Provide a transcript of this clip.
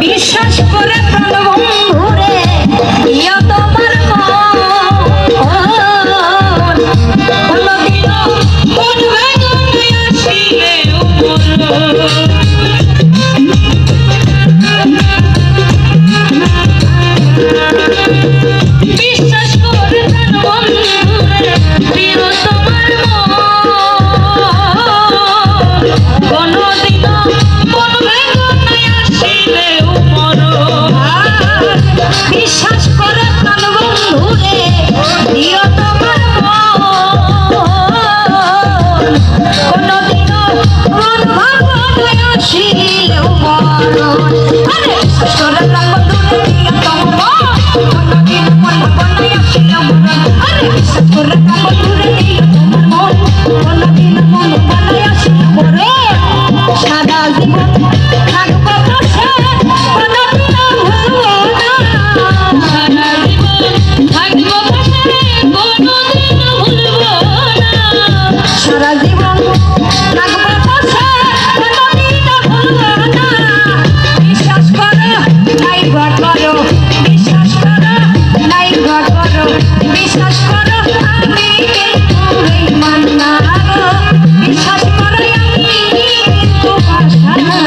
বিশ্বাস করে প্রাণবন্ধুরে ইয়া তোমার কোনদিনও মন ভাঙায় আসিলে বিশ্বাস করে প্রাণবন্ধুরে প্রিয় তোমার কোনদিনও মন ভাঙায় আসিলে বিশ্বাস করে প্রাণবন্ধুরে প্রিয় তোমার কোনদিনও মন ভাঙায় আসিলেও মরণ বিশ্বাস করে প্রাণবন্ধুরে প্রিয় তোমার কোনদিন মন ভাঙায় আসিলেও মরণ বিশ্বাস করে প্রাণবন্ধুরে প্রিয় তোমার কোনদিন মন ভাঙায় আসিলেও মরণ সাদা জীবন থাকবো বসে কোনদিনও ভুলবো না সারা জীবন থাকবো বসে কোনদিনও ভুলবো না সারা জীবন থাকবো বসে কোনদিনও ভুলবো না বিশ্বাস করো নাই ঘর করো বিশ্বাস করো নাই ঘর করো বিশ্বাস করো আমি কিন্তু বেঈমান না গো বিশ্বাস করো আমি কিন্তু ভাষা না